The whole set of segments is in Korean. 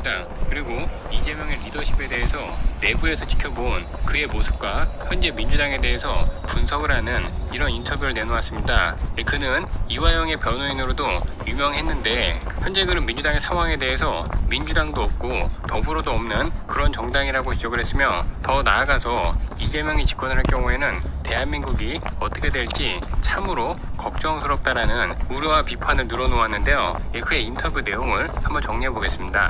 민주당 그리고 이재명의 리더십에 대해서 내부에서 지켜본 그의 모습과 현재 민주당에 대해서 분석을 하는 이런 인터뷰를 내놓았습니다. 그는 이화영의 변호인으로도 유명했는데 현재 그는 민주당의 상황에 대해서 민주당도 없고 더불어도 없는 그런 정당이라고 지적을 했으며, 더 나아가서 이재명이 집권을 할 경우에는 대한민국이 어떻게 될지 참으로 걱정스럽다라는 우려와 비판을 늘어놓았는데요. 그의 인터뷰 내용을 한번 정리해 보겠습니다.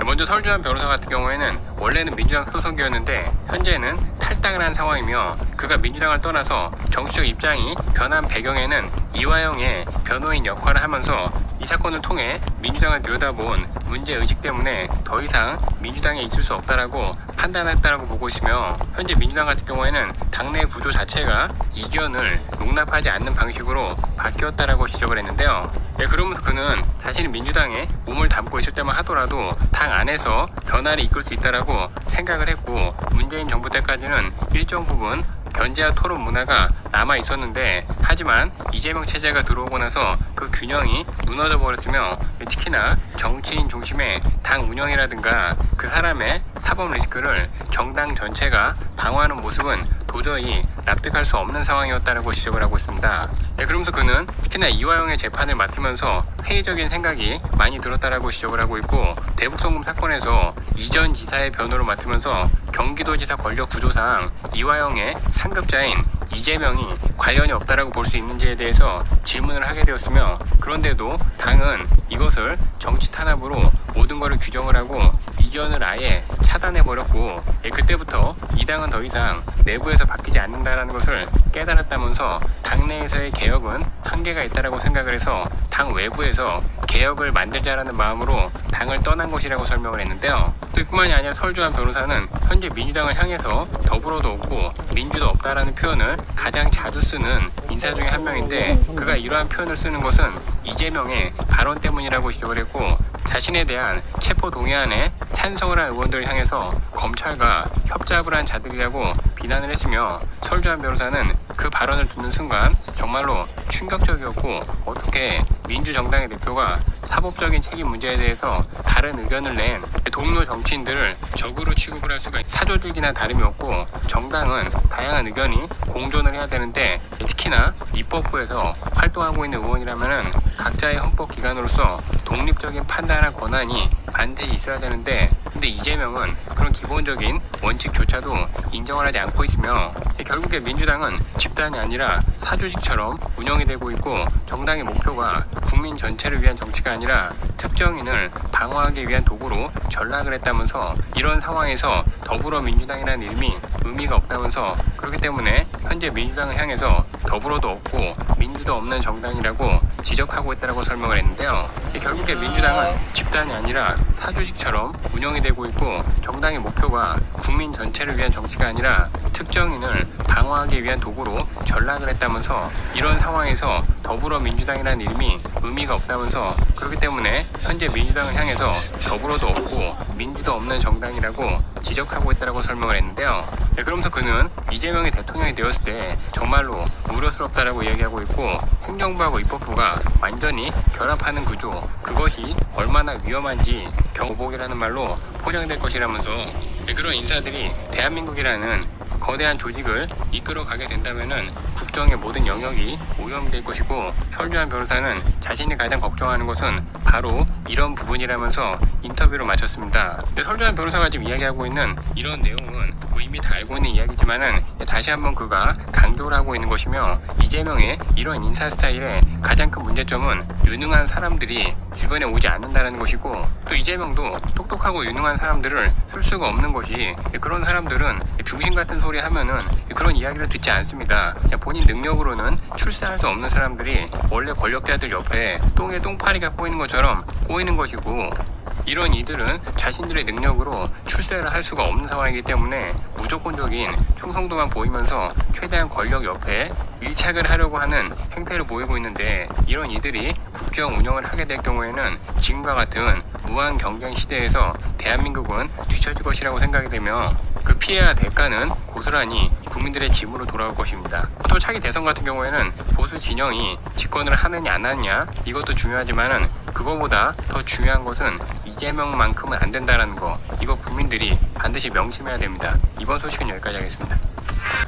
먼저 설주환 변호사 같은 경우에는 원래는 민주당 소속이었는데 현재는 탈당을 한 상황이며, 그가 민주당을 떠나서 정치적 입장이 변한 배경에는 이화영의 변호인 역할을 하면서 이 사건을 통해 민주당을 들여다본 문제의식 때문에 더 이상 민주당에 있을 수 없다라고 판단했다라고 보고 있으며, 현재 민주당 같은 경우에는 당내 구조 자체가 이견을 용납하지 않는 방식으로 바뀌었다라고 지적을 했는데요. 그러면서 그는 자신이 민주당에 몸을 담고 있을 때만 하더라도 당 안에서 변화를 이끌 수 있다라고 생각을 했고, 문재인 정부 때까지는 일정 부분 견제와 토론 문화가 남아 있었는데, 하지만 이재명 체제가 들어오고 나서 그 균형이 무너져 버렸으며, 특히나 정치인 중심의 당 운영이라든가 그 사람의 사법 리스크를 정당 전체가 방어하는 모습은 도저히 납득할 수 없는 상황이었다고 지적을 하고 있습니다. 그러면서 그는 특히나 이화영의 재판을 맡으면서 회의적인 생각이 많이 들었다라고 지적을 하고 있고, 대북송금 사건에서 이전 지사의 변호를 맡으면서 경기도지사 권력 구조상 이화영의 상급자인 이재명이 관련이 없다라고 볼 수 있는지에 대해서 질문을 하게 되었으며, 그런데도 당은 이것을 정치 탄압으로 모든 것을 규정을 하고 이견을 아예 차단해버렸고, 그때부터 이 당은 더 이상 내부에서 바뀌지 않는다라는 것을 깨달았다면서 당내에서의 개혁은 한계가 있다라고 생각을 해서 당 외부에서 개혁을 만들자라는 마음으로 당을 떠난 것이라고 설명을 했는데요. 또 이뿐만이 아니라 설주환 변호사는 현재 민주당을 향해서 더불어도 없고 민주도 없다라는 표현을 가장 자주 쓰는 인사 중에 한 명인데, 그가 이러한 표현을 쓰는 것은 이재명의 발언 때문이라고 지적을 했고, 자신에 대한 체포 동의안에 찬성을 한 의원들을 향해서 검찰과 협잡을 한 자들이라고 비난을 했으며, 설주환 변호사는 그 발언을 듣는 순간 정말로 충격적이었고, 어떻게 민주정당의 대표가 사법적인 책임 문제에 대해서 다른 의견을 낸 동료 정치인들을 적으로 취급을 할 수가 사조직이나 다름이 없고, 정당은 다양한 의견이 공존을 해야 되는데, 특히나 입법부에서 활동하고 있는 의원이라면 각자의 헌법기관으로서 독립적인 판단할 권한이 반드시 있어야 되는데, 근데 이재명은 그런 기본적인 원칙조차도 인정을 하지 않고 있으며, 결국에 민주당은 집단이 아니라 사조직처럼 운영이 되고 있고, 정당의 목표가 국민 전체를 위한 정치가 아니라 특정인을 방어하기 위한 도구로 전락을 했다면서, 이런 상황에서 더불어민주당이라는 이름이 의미가 없다면서, 그렇기 때문에 현재 민주당을 향해서 더불어도 없고 민주도 없는 정당이라고 지적하고 있다고 설명을 했는데요. 결국에 민주당은 집단이 아니라 사조직처럼 운영이 되고 있고, 정당의 목표가 국민 전체를 위한 정치가 아니라 특정인을 방어하기 위한 도구로 전락을 했다면서, 이런 상황에서 더불어민주당이라는 이름이 의미가 없다면서, 그렇기 때문에 현재 민주당을 향해서 더불어도 없고 민주도 없는 정당이라고 지적하고 있다고 설명을 했는데요. 그러면서 그는 이재명이 대통령이 되었을 때 정말로 우려스럽다라고 얘기하고 있고, 행정부하고 입법부가 완전히 결합하는 구조, 그것이 얼마나 위험한지 경보복이라는 말로 포장될 것이라면서, 그런 인사들이 대한민국이라는 거대한 조직을 이끌어가게 된다면은 국정의 모든 영역이 오염될 것이고, 설주환 변호사는 자신이 가장 걱정하는 것은 바로 이런 부분이라면서 인터뷰를 마쳤습니다. 근데 설주환 변호사가 지금 이야기하고 있는 이런 내용은 이미 다 알고 있는 이야기지만은 다시 한번 그가 강조를 하고 있는 것이며, 이재명의 이런 인사 스타일의 가장 큰 문제점은 유능한 사람들이 주변에 오지 않는다는 것이고, 또 이재명도 똑똑하고 유능한 사람들을 쓸 수가 없는 것이, 그런 사람들은 병신 같은 소리 하면은 그런 이야기를 듣지 않습니다. 그냥 본인 능력으로는 출세할 수 없는 사람들이 원래 권력자들 옆에 똥에 똥파리가 꼬이는 것처럼 꼬이는 것이고, 이런 이들은 자신들의 능력으로 출세를 할 수가 없는 상황이기 때문에 무조건적인 충성도만 보이면서 최대한 권력 옆에 밀착을 하려고 하는 행태를 보이고 있는데, 이런 이들이 국정 운영을 하게 될 경우에는 지금과 같은 무한 경쟁 시대에서 대한민국은 뒤처질 것이라고 생각이 되며, 그 피해와 대가는 고스란히 국민들의 짐으로 돌아올 것입니다. 또 차기 대선 같은 경우에는 보수 진영이 집권을 하느냐 안 하느냐 이것도 중요하지만은, 그거보다 더 중요한 것은 이재명만큼은 안 된다라는 거, 이거 국민들이 반드시 명심해야 됩니다. 이번 소식은 여기까지 하겠습니다.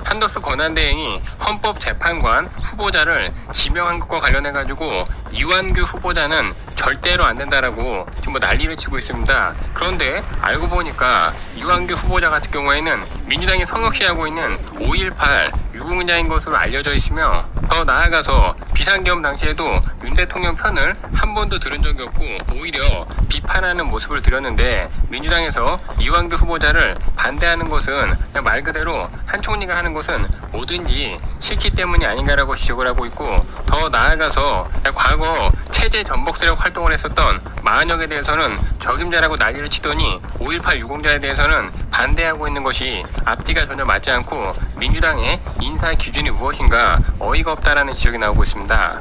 한덕수 권한대행이 헌법재판관 후보자를 지명한 것과 관련해가지고 이완규 후보자는 절대로 안 된다라고 지금 뭐 난리를 치고 있습니다. 그런데 알고 보니까 이완규 후보자 같은 경우에는 민주당이 성역시하고 있는 5.18 유공자인 것으로 알려져 있으며, 더 나아가서 비상계엄 당시에도 윤 대통령 편을 한 번도 들은 적이 없고 오히려 비판하는 모습을 드렸는데, 민주당에서 이완규 후보자를 반대하는 것은 그냥 말 그대로 한 총리가 하는 것은 뭐든지 싫기 때문이 아닌가라고 지적을 하고 있고, 더 나아가서 과거 체제 전복 세력 활동을 했었던 마은혁에 대해서는 적임자라고 난리를 치더니 5.18 유공자에 대해서는 반대하고 있는 것이 앞뒤가 전혀 맞지 않고 민주당의 인사 기준이 무엇인가 어이가 없다라는 지적이 나오고 있습니다.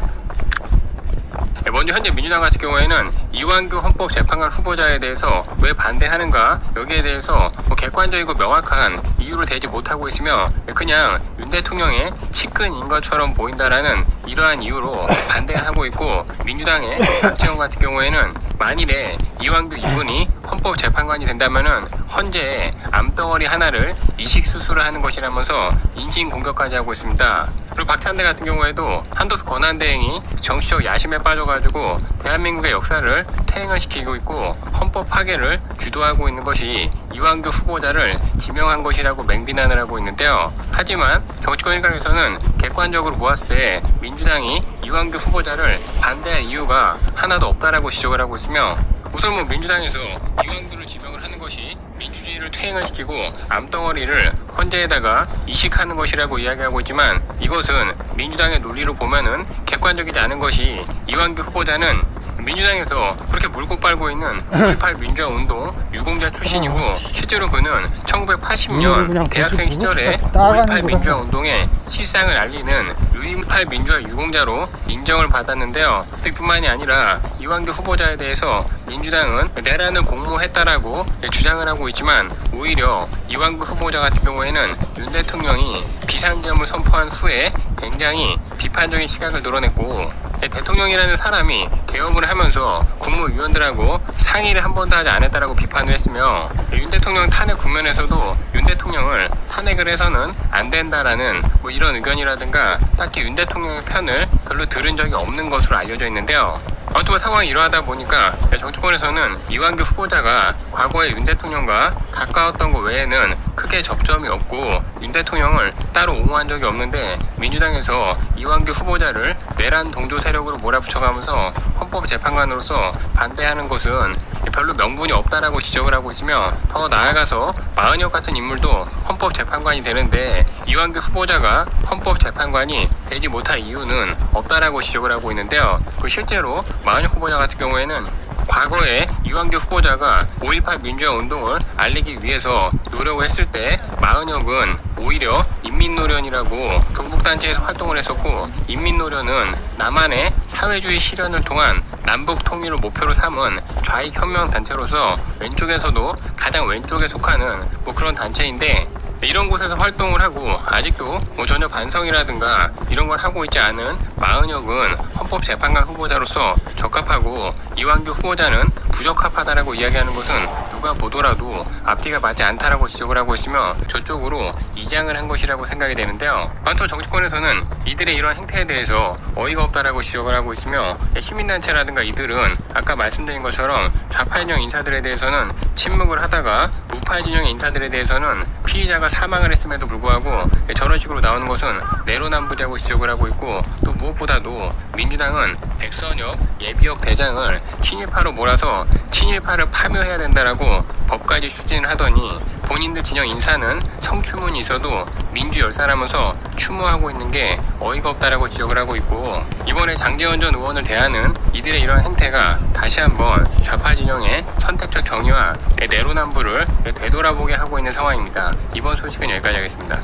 먼저 현재 민주당 같은 경우에는 이완규 헌법재판관 후보자에 대해서 왜 반대하는가, 여기에 대해서 객관적이고 명확한 이유를 대지 못하고 있으며 그냥 윤 대통령의 측근인 것처럼 보인다라는 이러한 이유로 반대하고 있고, 민주당의 박지원 같은 경우에는 만일에 이완규 이분이 헌법재판관이 된다면은 헌재에 암덩어리 하나를 이식 수술을 하는 것이라면서 인신공격까지 하고 있습니다. 그리고 박찬대 같은 경우에도 한덕수 권한대행이 정치적 야심에 빠져가지고 대한민국의 역사를 퇴행을 시키고 있고 헌법 파괴를 주도하고 있는 것이 이완규 후보자를 지명한 것이라고 맹비난을 하고 있는데요. 하지만 정치권 일각에서는 객관적으로 보았을 때 민주당이 이완규 후보자를 반대할 이유가 하나도 없다라고 지적을 하고 있으며, 우선 민주당에서 이완규를 지명을 하는 것이 민주주의를 퇴행을 시키고 암덩어리를 헌재에다가 이식하는 것이라고 이야기하고 있지만, 이것은 민주당의 논리로 보면은 객관적이지 않은 것이, 이완규 후보자는 민주당에서 그렇게 물고 빨고 있는 5.18 민주화운동 유공자 출신이고, 실제로 그는 1980년 대학생 시절에 5.18 민주화운동의 실상을 알리는 5.18 민주화 유공자로 인정을 받았는데요. 뿐만이 아니라 이완규 후보자에 대해서 민주당은 내란을 공모했다라고 주장을 하고 있지만, 오히려 이완규 후보자 같은 경우에는 윤 대통령이 비상계엄을 선포한 후에 굉장히 비판적인 시각을 드러냈고, 대통령이라는 사람이 계엄을 하면서 국무위원들하고 상의를 한 번도 하지 않았다라고 비판을 했으며, 윤 대통령 탄핵 국면에서도 윤 대통령을 탄핵을 해서는 안 된다라는 이런 의견이라든가 딱히 윤 대통령의 편을 별로 들은 적이 없는 것으로 알려져 있는데요. 아무튼 상황이 이러하다 보니까 정치권에서는 이완규 후보자가 과거에 윤 대통령과 가까웠던 것 외에는 크게 접점이 없고 윤 대통령을 따로 옹호한 적이 없는데, 민주당에서 이완규 후보자를 내란 동조 세력으로 몰아붙여가면서 헌법재판관으로서 반대하는 것은 별로 명분이 없다라고 지적을 하고 있으며, 더 나아가서 마은혁 같은 인물도 헌법재판관이 되는데 이완규 후보자가 헌법재판관이 되지 못할 이유는 없다라고 지적을 하고 있는데요. 실제로 마은혁 후보자 같은 경우에는 과거에 이완규 후보자가 5.18 민주화 운동을 알리기 위해서 노력을 했을 때 마은혁은 오히려 인민노련이라고 종북단체에서 활동을 했었고, 인민노련은 남한의 사회주의 실현을 통한 남북 통일을 목표로 삼은 좌익 혁명 단체로서 왼쪽에서도 가장 왼쪽에 속하는 그런 단체인데, 이런 곳에서 활동을 하고 아직도 전혀 반성이라든가 이런 걸 하고 있지 않은 마은혁은 헌법재판관 후보자로서 적합하고, 이완규 후보자는 부적합하다라고 이야기하는 것은 누가 보더라도 앞뒤가 맞지 않다라고 지적을 하고 있으며 저쪽으로 이장을 한 것이라고 생각이 되는데요. 아무튼 정치권에서는 이들의 이러한 행태에 대해서 어이가 없다라고 지적을 하고 있으며, 시민단체라든가 이들은 아까 말씀드린 것처럼 좌파 진영 인사들에 대해서는 침묵을 하다가 우파 진영의 인사들에 대해서는 피의자가 사망을 했음에도 불구하고 저런 식으로 나오는 것은 내로남불이라고 지적을 하고 있고, 또 무엇보다도 민주당은 백선엽 예비역 대장을 친일파로 몰아서 친일파를 파묘해야 된다라고 법까지 추진을 하더니, 본인들 진영 인사는 성추문이 있어도 민주열사라면서 추모하고 있는 게 어이가 없다라고 지적을 하고 있고, 이번에 장제원 전 의원을 대하는 이들의 이러한 행태가 다시 한번 좌파 진영의 선택적 정의와 내로남불을 되돌아보게 하고 있는 상황입니다. 이번 소식은 여기까지 하겠습니다.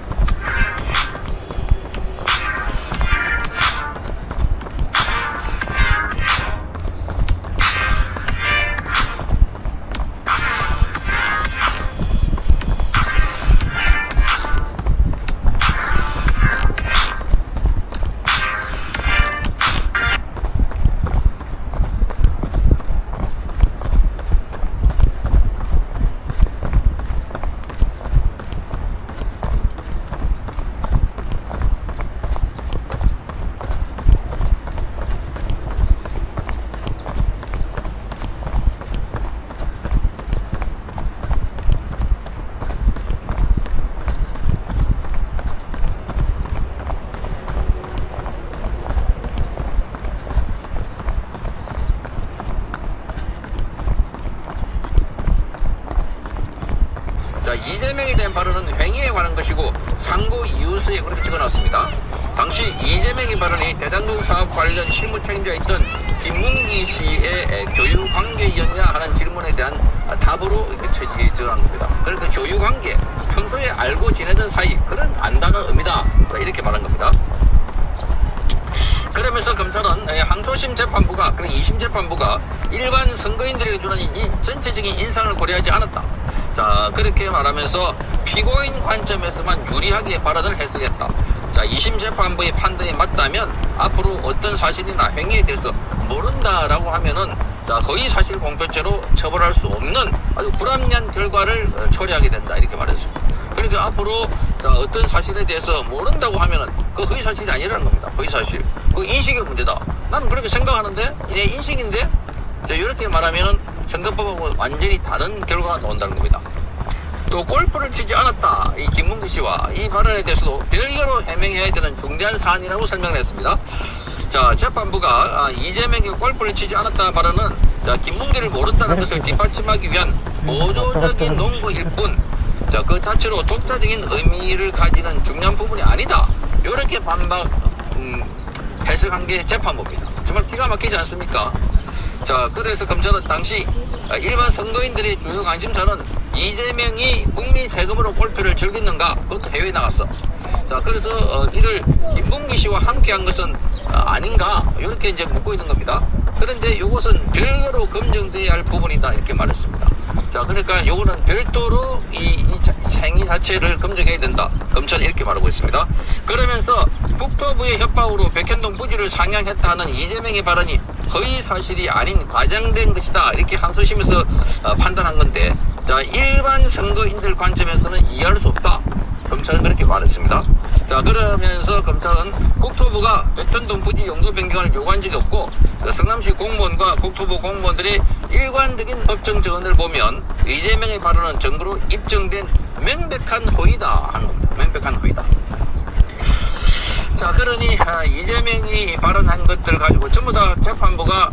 이재명에 대한 발언은 행위에 관한 것이고 상고 이유서에 그렇게 적어놨습니다. 당시 이재명의 발언이 대장동 사업 관련 실무 책임자였던 김문기 씨의 교육 관계였냐 하는 질문에 대한 답으로 이렇게 적어난 겁니다. 그러니까 교육 관계, 평소에 알고 지내던 사이, 그런 안다는 의미다. 이렇게 말한 겁니다. 그러면서 검찰은 항소심 재판부가, 그리고 2심 재판부가 일반 선거인들에게 주는 이 전체적인 인상을 고려하지 않았다. 자, 그렇게 말하면서 피고인 관점에서만 유리하게 발언을 해석했다. 자, 2심 재판부의 판단이 맞다면 앞으로 어떤 사실이나 행위에 대해서 모른다라고 하면은 자, 허위사실 공표죄로 처벌할 수 없는 아주 불합리한 결과를 초래하게 된다. 이렇게 말했습니다. 그러니까 앞으로 자, 어떤 사실에 대해서 모른다고 하면은 그 허위사실이 아니라는 겁니다. 허위사실. 그 인식의 문제다. 나는 그렇게 생각하는데 내 인식인데 자, 이렇게 말하면은 선거법하고 완전히 다른 결과가 나온다는 겁니다. 또 골프를 치지 않았다. 이 김문기 씨와 이 발언에 대해서도 별개로 해명해야 되는 중대한 사안이라고 설명을 했습니다. 자, 재판부가 이재명이 골프를 치지 않았다는 발언은 자, 김문기를 모른다는 것을 뒷받침하기 위한 보조적인 논거일 뿐, 자, 그 자체로 독자적인 의미를 가지는 중요한 부분이 아니다. 이렇게 해석한 게 재판부입니다. 정말 기가 막히지 않습니까? 자, 그래서 검찰은 당시 일반 선거인들의 주요 관심사는 이재명이 국민 세금으로 골프를 즐겼는가, 그것도 해외에 나갔어. 자, 그래서 이를 김문기 씨와 함께 한 것은 아닌가, 이렇게 이제 묻고 있는 겁니다. 그런데 이것은 별개로 검증돼야 할 부분이다, 이렇게 말했습니다. 자, 그러니까 요거는 별도로 이 행위 자체를 검증해야 된다. 검찰은 이렇게 말하고 있습니다. 그러면서 국토부의 협박으로 백현동 부지를 상향했다 하는 이재명의 발언이 허위 사실이 아닌 과장된 것이다. 이렇게 항소심에서 판단한 건데, 자, 일반 선거인들 관점에서는 이해할 수 없다. 검찰은 그렇게 말했습니다. 자, 그러면서 검찰은 국토부가 백현동 부지 용도 변경을 요구한 적이 없고, 성남시 공무원과 국토부 공무원들의 일관적인 법정 증언을 보면 이재명의 발언은 정부로 입증된 명백한 허위다 하는 겁니다. 명백한 허위다. 자, 그러니 이재명이 발언한 것들 가지고 전부 다 재판부가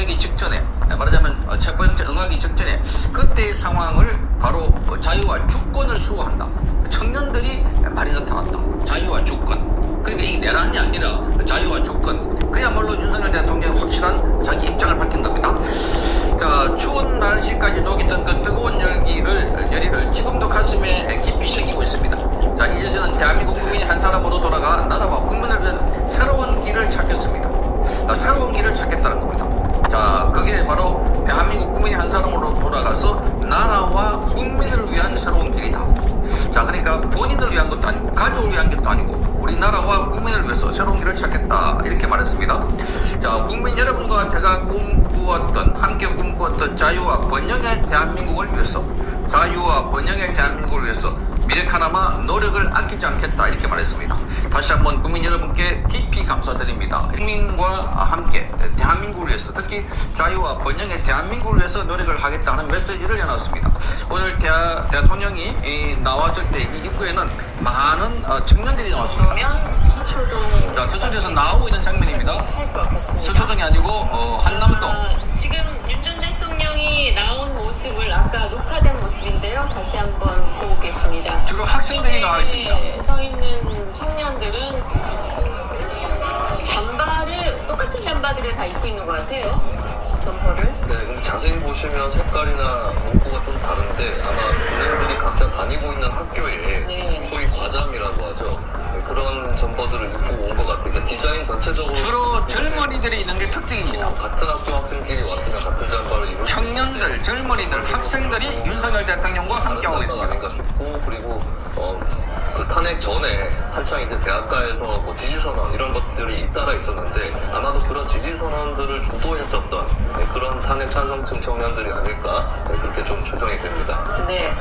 발표하기 직전에, 말하자면 체포영장 응하기 직전에 그때의 상황을 바로 자유와 주권을 수호한다. 청년들이 많이 나타났다. 자유와 주권. 그러니까 이게 내란이 아니라 자유와 주권. 그야말로 윤석열 대통령의 확실한 자기 입장을 밝힌 겁니다. 자, 추운 날씨까지 녹이던 그 뜨거운 열기를 지금도 가슴에 깊이 새기고 있습니다. 자, 이제 저는 대한민국 국민의 한 사람으로 돌아가 나라와 국민을 위한 새로운 길을 찾겠습니다. 새로운 길을 찾겠다는 겁니다. 자, 그게 바로 대한민국 국민의 한 사람으로 돌아가서 나라와 국민을 위한 새로운 길이다. 자, 그러니까 본인을 위한 것도 아니고 가족을 위한 것도 아니고 우리나라와 국민을 위해서 새로운 길을 찾겠다, 이렇게 말했습니다. 자, 국민 여러분과 제가 함께 꿈꾸었던 자유와 번영의 대한민국을 위해서, 자유와 번영의 대한민국을 위해서 미래카나마 노력을 아끼지 않겠다, 이렇게 말했습니다. 다시 한번 국민 여러분께 깊이 감사드립니다. 국민과 함께 대한민국을 위해서, 특히 자유와 번영의 대한민국을 위해서 노력을 하겠다는 메시지를 내놨습니다. 오늘 대통령이 나왔을 때 이 입구에는 많은 청년들이 나왔습니다. 서초동. 자, 서초동에서 나오고 있는 장면입니다. 서초동이 아니고 한남동. 지금 윤 전 대통령이 나온 모습을 아까 녹화된 모습인데요. 다시 한번 보고 계십니다. 주로 학생들이 나와 있습니다. 서 있는 청년들은 똑같은 잠바들을 다 입고 있는 것 같아요. 점퍼를. 네, 근데 자세히 보시면 색깔이나 문구가 좀 다른데 아마 본인들이 각자 다니고 있는 학교에 네. 소위 과잠이라고 하죠. 네, 그런 점퍼들을 입고 온 것 같아요. 그러니까 디자인 전체적으로 주로 젊은이들이 있는 게 특징입니다. 같은 학교 학생끼리 왔으면 같은 잠바를 입을 청년들, 젊은이들, 학생들이 윤석열 대통령과 함께하고 있습니다. 아닌가 싶고, 그리고 그 탄핵 전에 한창 이제 대학가에서 뭐 지지선언 이런 것들이 잇따라 있었는데 아마도 그런 지지선언들을 주도했었던 그런 탄핵 찬성층 청년들이 아닐까, 그렇게 좀 추정이 됩니다. 네.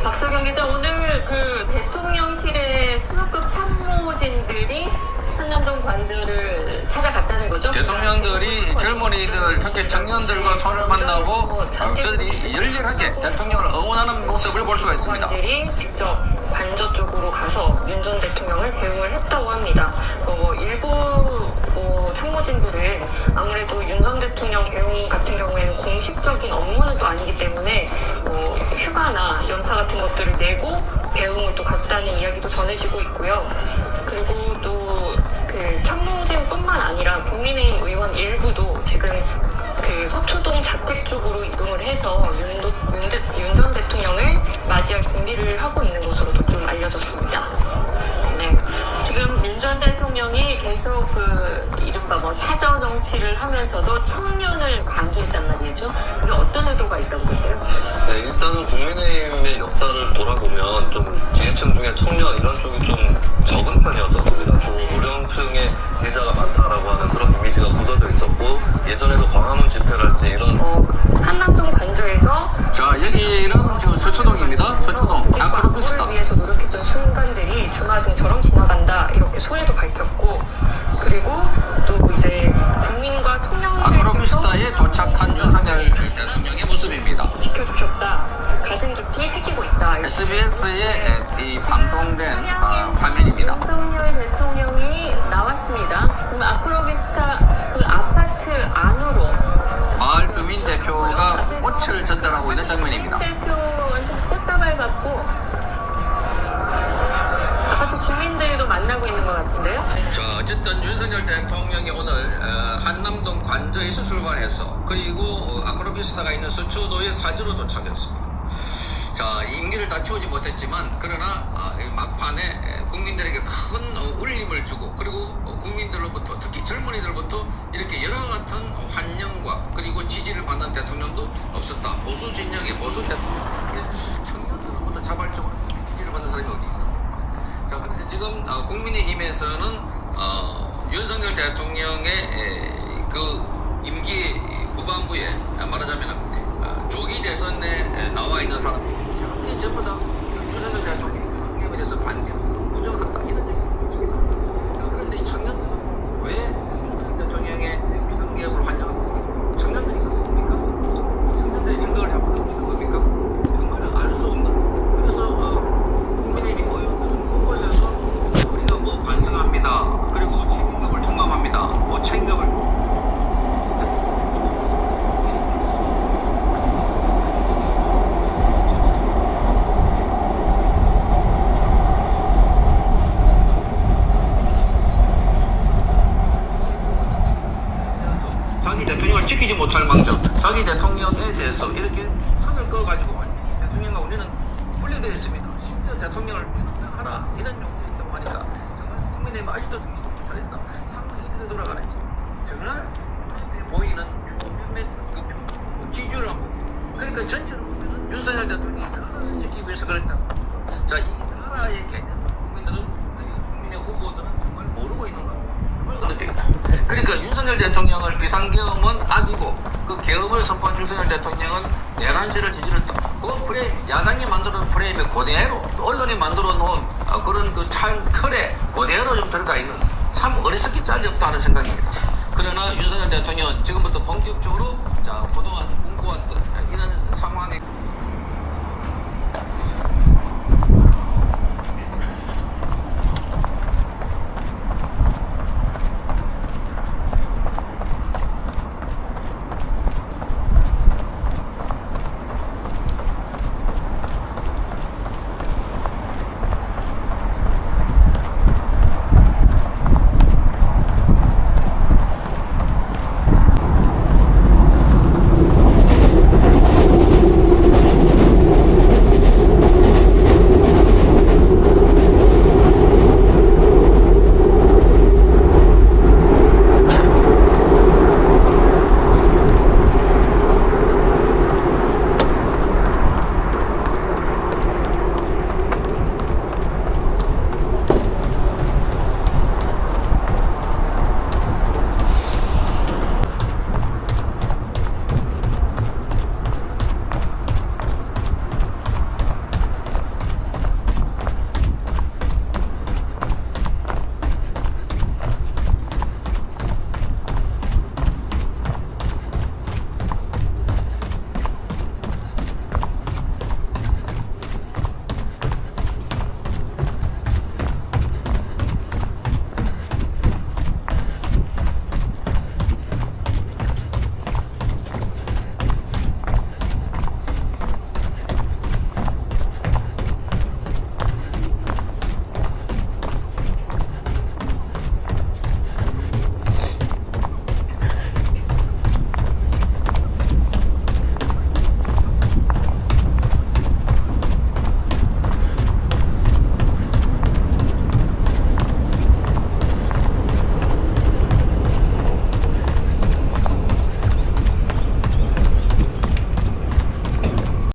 박석영 기자, 오늘 그 대통령실의 수석급 참모진들이 한남동 관저를 찾아갔다는 거죠? 대통령들이 젊은이들, 특히 청년들과 손을 만나고 저들이 열렬하게 대통령을 응원하는 모습을 볼 수가 있습니다. 들이 직접 관저 쪽으로 가서 윤 전 대통령을 배웅을 했다고 합니다. 일부 참모진들은 아무래도 윤 전 대통령 배웅 같은 경우에는 공식적인 업무는 또 아니기 때문에 휴가나 연차 같은 것들을 내고 배웅을 또 갔다는 이야기도 전해지고 있고요. 그리고 또 그 참모진뿐만 아니라 국민의힘 의원 일부도 지금 그 서초동 자택 쪽으로 이동을 해서 윤 전 대통령을 맞이할 준비를 하고 있는 것으로도 좀 알려졌습니다. 네, 지금 윤 전 대통령이 계속 그 이른바 사저 정치를 하면서도 청년을 강조했단 말이죠. 이게 어떤 의도가 있다고 보세요? 네, 일단은 국민의힘의 역사를 돌아보면 좀 지지층 중에 청년 이런 쪽이 좀 적은 편이었었습니다. 주로 고령층의 지지자가 많다라고 하는 그런 이미지가 굳어져 있었고, 예전에도 광화문 집회랄지 이런 한남동 관저에서 자, 여기는 지금 서초동입니다. 서초동 아크로비스타. 를 위해서 노력했던 순간들이 주마등처럼 지나간다, 이렇게 소회도 밝혔고, 그리고 또 이제 국민과 청년들께서 아크로비스타에 도착한 윤석열 대통령의 모습입니다. 지켜주셨다, 가슴 깊이 새기고 있다. SBS에 이 방송된 화면입니다. 윤석열 대통령이 나왔습니다. 지금 아크로비스타 그 아파트 안으로 마을 주민 대표가 꽃을 전달하고 있는 장면입니다. 대표한테 꽃다발 받고 아파트 주민들도 만나고 있는 것 같은데요. 자, 어쨌든 윤석열 대통령이 오늘 한남동 관저에서 출발해서 그리고 아크로비스타가 있는 서초도의 사저로 도착했습니다. 자, 임기를 다 채우지 못했지만 그러나 막판에 국민들에게 큰 울림을 주고, 그리고 국민들로부터, 특히 젊은이들부터 이렇게 여러 같은 환영과 그리고 지지를 받는 대통령도 없었다. 보수 진영의 보수 대통령, 청년들로부터 자발적으로 지지를 받는 사람이 어디 있나? 자, 그런데 지금 국민의힘에서는 윤석열 대통령의 그 임기 후반부에 말하자면 조기 대선에 나와 있는 사람이 전부 다 윤석열 대통령에 대해서 반대, 부정한다, 이런 얘기가 있습니다. 그런데 이 청년들은 왜 윤석열 대통령의 비상개혁을 환영합니까? 청년들이 그럽니까? 청년들이 생각을 잘못하는 겁니까? 정말 알 수 없는. 그래서 국민의힘 의원들은 그곳에서 우리가 반성합니다, 그리고 책임감을 통감합니다, 책임감을 지키지 못할 망정 자기 대통령에 대해서 이렇게 선을 그어가지고 완전히 대통령과 우리는 분리되어 있습니다. 심지어 대통령을 하라 이런 용도 있다고 하니까 정말 국민의힘 아직도 잘했다. 상황이 이대로 돌아가는지 정말 보이는 몇몇 그 기준을 한번 그러니까 전체로 보면은 윤석열 대통령이 나라를 지키기 위해서 그랬다. 자, 이 나라의 개념 국민들은 국민의 후보들은 정말 모르고 있는 겁니다. 그러니까 윤석열 대통령을 비상계엄은 악이고 그 계엄을 선포한 윤석열 대통령은 내란죄를 저질렀다. 그 프레임, 야당이 만들어 놓은 프레임에 그대로 또 언론이 만들어 놓은 그런 그 창틀에 그대로 좀 들어가 있는 참 어리석기 짝이 없다 하는 생각입니다. 그러나 윤석열 대통령은 지금부터 본격적으로 자, 그동안 공고했던 이런 상황에